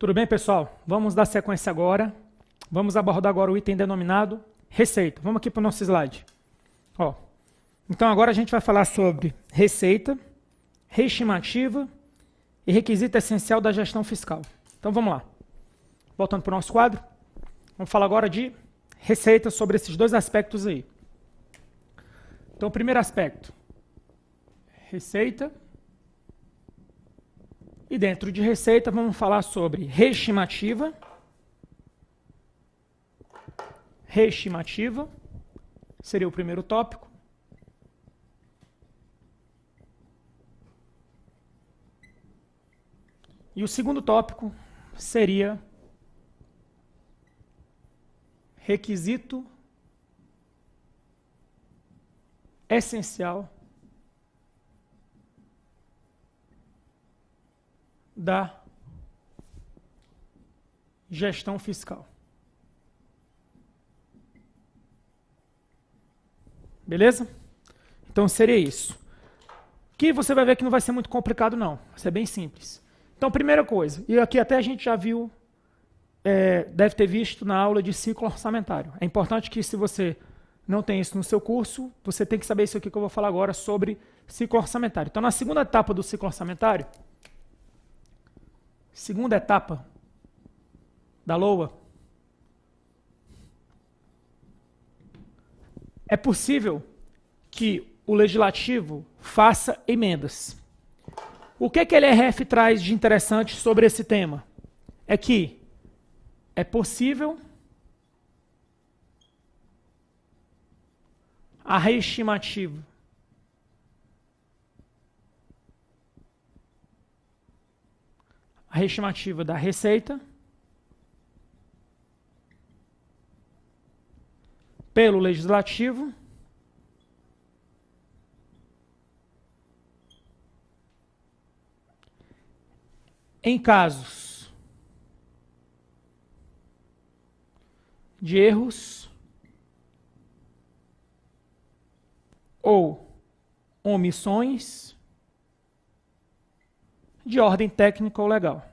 Tudo bem, pessoal? Vamos dar sequência agora. Vamos abordar agora o item denominado receita. Vamos aqui para o nosso slide. Ó, então agora a gente vai falar sobre receita, reestimativa e requisito essencial da gestão fiscal. Então vamos lá. Voltando para o nosso quadro, vamos falar agora de receita sobre esses dois aspectos aí. Então o primeiro aspecto, receita. E dentro de receita, vamos falar sobre reestimativa. Reestimativa seria o primeiro tópico. E o segundo tópico seria requisito essencial da gestão fiscal. Beleza? Então seria isso. Que você vai ver que não vai ser muito complicado não, vai ser bem simples. Então primeira coisa, e aqui até a gente já viu, deve ter visto na aula de ciclo orçamentário. É importante que se você não tem isso no seu curso, você tem que saber isso aqui que eu vou falar agora sobre ciclo orçamentário. Então na segunda etapa do ciclo orçamentário, segunda etapa da LOA, é possível que o legislativo faça emendas. O que a LRF traz de interessante sobre esse tema? É que é possível a reestimativa da receita pelo legislativo em casos de erros ou omissões de ordem técnica ou legal.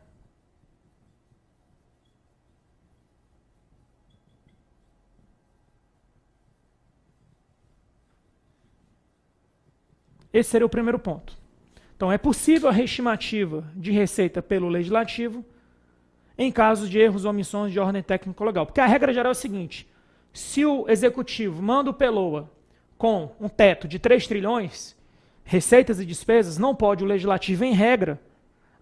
Esse seria o primeiro ponto. Então, é possível a reestimativa de receita pelo legislativo em casos de erros ou omissões de ordem técnica ou legal. Porque a regra geral é o seguinte, se o executivo manda o PELOA com um teto de 3 trilhões, receitas e despesas, não pode o legislativo, em regra,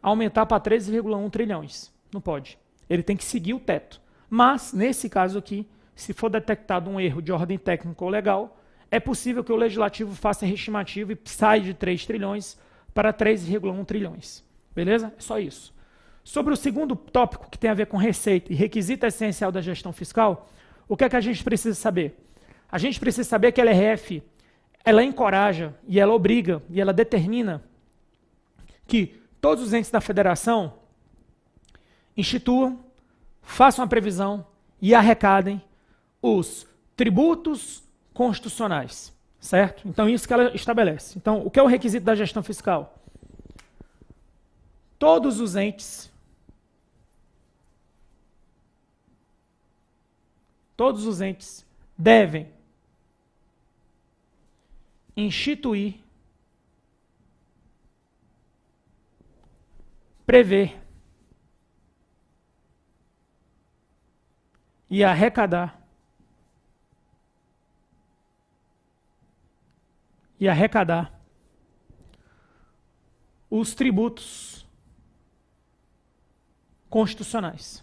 aumentar para 13,1 trilhões. Não pode. Ele tem que seguir o teto. Mas, nesse caso aqui, se for detectado um erro de ordem técnica ou legal, é possível que o legislativo faça a reestimativa e saia de 3 trilhões para 3,1 trilhões. Beleza? É só isso. Sobre o segundo tópico, que tem a ver com receita e requisito essencial da gestão fiscal, o que é que a gente precisa saber? A gente precisa saber que a LRF, ela encoraja e ela obriga e ela determina que todos os entes da federação instituam, façam a previsão e arrecadem os tributos constitucionais, certo? Então, isso que ela estabelece. Então, o que é o requisito da gestão fiscal? Todos os entes devem instituir, prever e arrecadar os tributos constitucionais.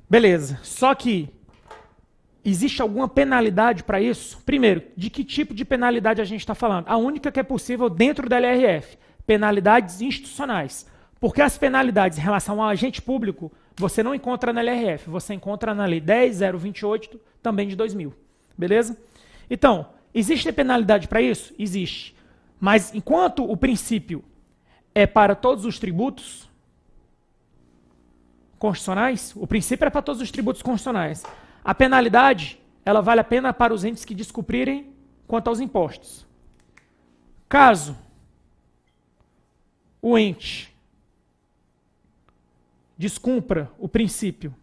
Beleza, só que existe alguma penalidade para isso? Primeiro, de que tipo de penalidade a gente está falando? A única que é possível dentro da LRF, penalidades institucionais. Porque as penalidades em relação ao agente público, você não encontra na LRF, você encontra na Lei 10.028, também de 2000. Beleza? Então, existe penalidade para isso? Existe. Mas enquanto o princípio é para todos os tributos constitucionais, o princípio é para todos os tributos constitucionais. A penalidade, ela vale a pena para os entes que descumprirem quanto aos impostos. Caso o ente descumpra o princípio,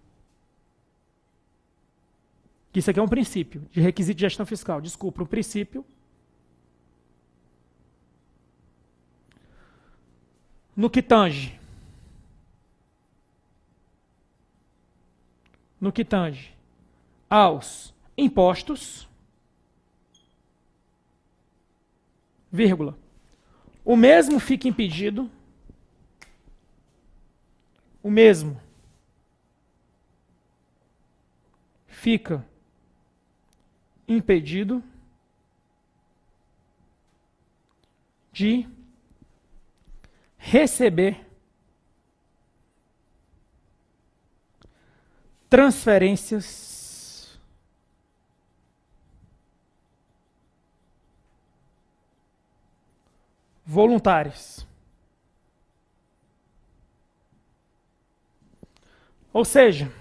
que isso aqui é um princípio de requisito de gestão fiscal, descumpra o princípio, no que tange aos impostos, vírgula, o mesmo fica impedido, de receber transferências voluntárias. Ou seja,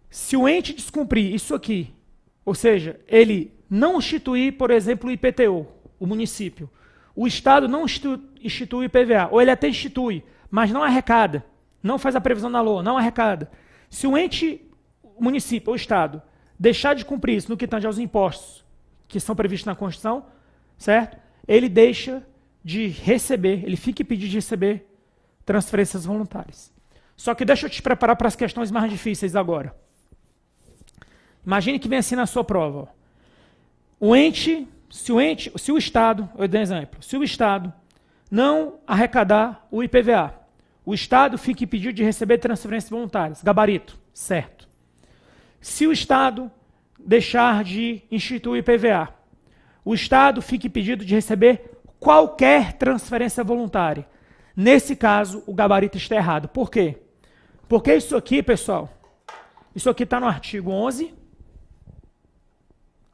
se o ente descumprir isso aqui, ou seja, ele não instituir, por exemplo, o IPTU, o município, o Estado não institui o IPVA, ou ele até institui, mas não arrecada, não faz a previsão na LOA, não arrecada. Se o ente, o município ou o Estado, deixar de cumprir isso no que tange aos impostos que são previstos na Constituição, certo? Ele deixa de receber, ele fica impedido de receber transferências voluntárias. Só que deixa eu te preparar para as questões mais difíceis agora. Imagine que vem assim na sua prova. Se o Estado, eu dei um exemplo, se o Estado não arrecadar o IPVA, o Estado fica impedido de receber transferências voluntárias, gabarito, certo. Se o Estado deixar de instituir o IPVA, o Estado fica impedido de receber qualquer transferência voluntária. Nesse caso, o gabarito está errado. Por quê? Porque isso aqui, pessoal, isso aqui está no artigo 11.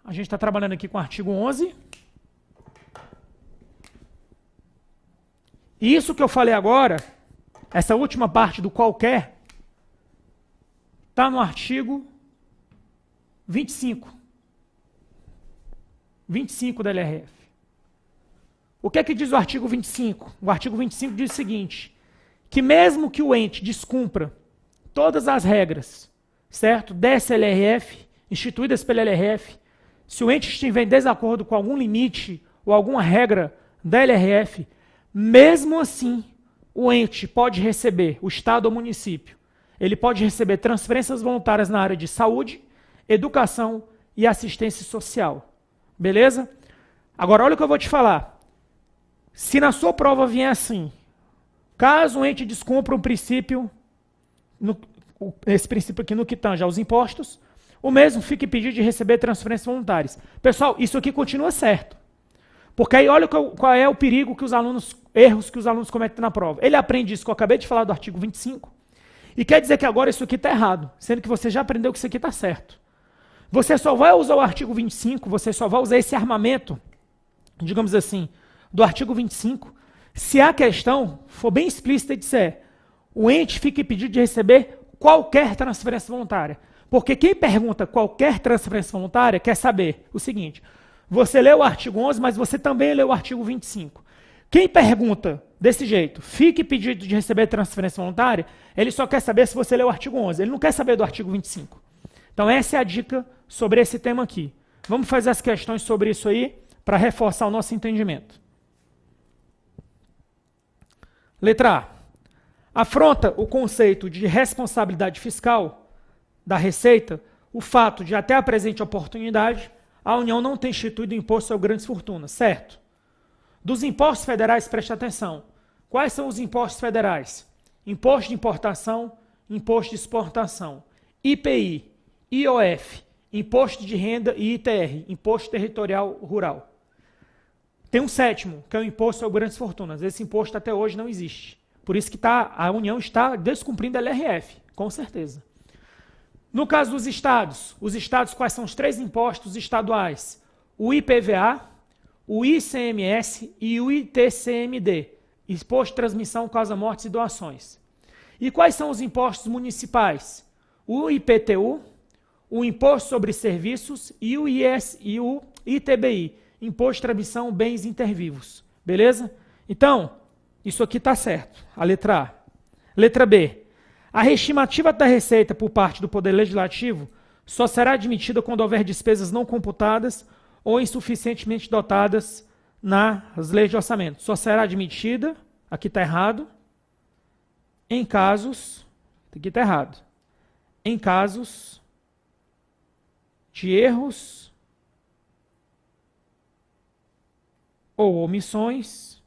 A gente está trabalhando aqui com o artigo 11. E isso que eu falei agora, essa última parte do qualquer, está no artigo 25. 25 da LRF. O que é que diz o artigo 25? O artigo 25 diz o seguinte, que mesmo que o ente descumpra todas as regras, certo, dessa LRF, instituídas pela LRF, se o ente estiver em desacordo com algum limite ou alguma regra da LRF, mesmo assim, o ente pode receber, o Estado ou município, ele pode receber transferências voluntárias na área de saúde, educação e assistência social. Beleza? Agora, olha o que eu vou te falar. Se na sua prova vier assim, caso o ente descumpra um princípio, esse princípio aqui no que tange aos impostos, o mesmo fica impedido de receber transferências voluntárias. Pessoal, isso aqui continua certo. Porque aí olha qual é o perigo que os alunos, erros que os alunos cometem na prova. Ele aprende isso que eu acabei de falar do artigo 25, e quer dizer que agora isso aqui está errado, sendo que você já aprendeu que isso aqui está certo. Você só vai usar o artigo 25, você só vai usar esse armamento, digamos assim, do artigo 25, se a questão for bem explícita e disser, o ente fica impedido de receber qualquer transferência voluntária. Porque quem pergunta qualquer transferência voluntária quer saber o seguinte, você leu o artigo 11, mas você também leu o artigo 25. Quem pergunta desse jeito, fica impedido de receber transferência voluntária, ele só quer saber se você leu o artigo 11, ele não quer saber do artigo 25. Então essa é a dica sobre esse tema aqui. Vamos fazer as questões sobre isso aí para reforçar o nosso entendimento. Letra A. Afronta o conceito de responsabilidade fiscal da Receita o fato de, até a presente oportunidade, a União não ter instituído o imposto sobre grandes fortunas, certo? Dos impostos federais, preste atenção. Quais são os impostos federais? Imposto de importação, imposto de exportação, IPI, IOF, imposto de renda e ITR, imposto territorial rural. Tem um sétimo, que é o imposto sobre grandes fortunas. Esse imposto até hoje não existe. Por isso que a União está descumprindo a LRF, com certeza. No caso dos estados, os estados, quais são os 3 impostos estaduais? O IPVA, o ICMS e o ITCMD, Imposto de Transmissão, Causa Mortes e Doações. E quais são os impostos municipais? O IPTU, o Imposto sobre Serviços e o ITBI, Imposto de Transmissão Bens Intervivos. Beleza? Então, isso aqui está certo. A letra A. Letra B. A reestimativa da receita por parte do Poder Legislativo só será admitida quando houver despesas não computadas ou insuficientemente dotadas nas leis de orçamento. Só será admitida, aqui está errado, em casos, aqui está errado, em casos de erros ou omissões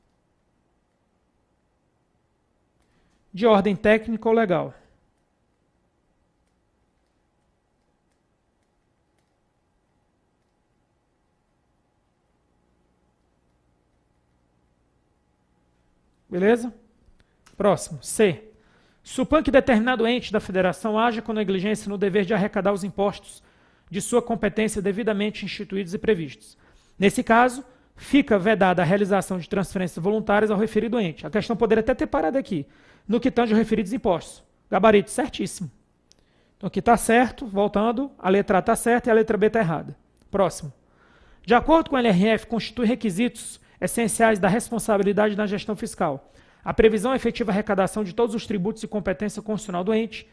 de ordem técnica ou legal. Beleza? Próximo. C. Suponha que determinado ente da federação haja com negligência no dever de arrecadar os impostos de sua competência devidamente instituídos e previstos. Nesse caso, fica vedada a realização de transferências voluntárias ao referido ente. A questão poderia até ter parado aqui, no que tange aos referidos impostos. Gabarito, certíssimo. Então aqui está certo, voltando, a letra A está certa e a letra B está errada. Próximo. De acordo com o LRF, constitui requisitos essenciais da responsabilidade na gestão fiscal a previsão efetiva arrecadação de todos os tributos e competência constitucional do ente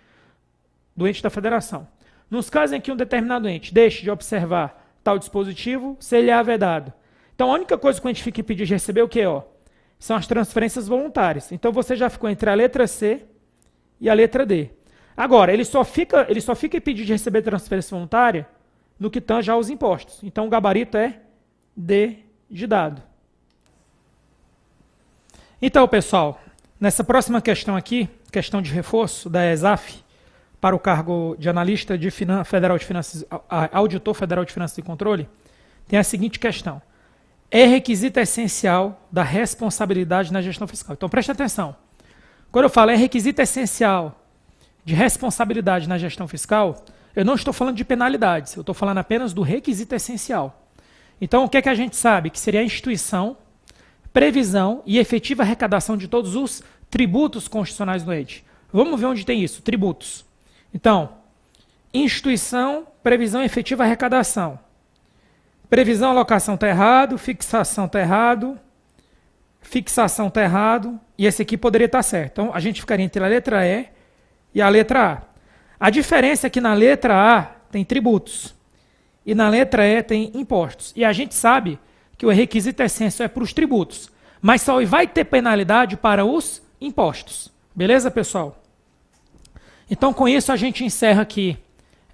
da federação. Nos casos em que um determinado ente deixe de observar tal dispositivo, ser-lhe-á vedado. Então, a única coisa que o ente fica impedido de receber é o quê? São as transferências voluntárias. Então, você já ficou entre a letra C e a letra D. Agora, ele só fica impedido de receber transferência voluntária no que tange aos impostos. Então, o gabarito é D de dado. Então, pessoal, nessa próxima questão aqui, questão de reforço da ESAF para o cargo de analista de federal de finanças, auditor federal de finanças e controle, tem a seguinte questão. É requisito essencial da responsabilidade na gestão fiscal. Então, preste atenção. Quando eu falo é requisito essencial de responsabilidade na gestão fiscal, eu não estou falando de penalidades, eu estou falando apenas do requisito essencial. Então, o que é que a gente sabe? Que seria a instituição, previsão e efetiva arrecadação de todos os tributos constitucionais do ente. Vamos ver onde tem isso, tributos. Então, instituição, previsão e efetiva arrecadação. Previsão, alocação está errado, fixação está errado, fixação está errado, e esse aqui poderia estar certo. Então, a gente ficaria entre a letra E e a letra A. A diferença é que na letra A tem tributos e na letra E tem impostos. E a gente sabe que o requisito essencial é para os tributos, mas só vai ter penalidade para os impostos. Beleza, pessoal? Então, com isso, a gente encerra aqui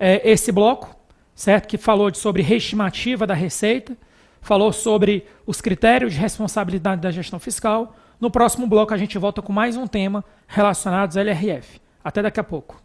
esse bloco, certo? Que falou sobre reestimativa da receita, falou sobre os critérios de responsabilidade da gestão fiscal. No próximo bloco, a gente volta com mais um tema relacionado ao LRF. Até daqui a pouco.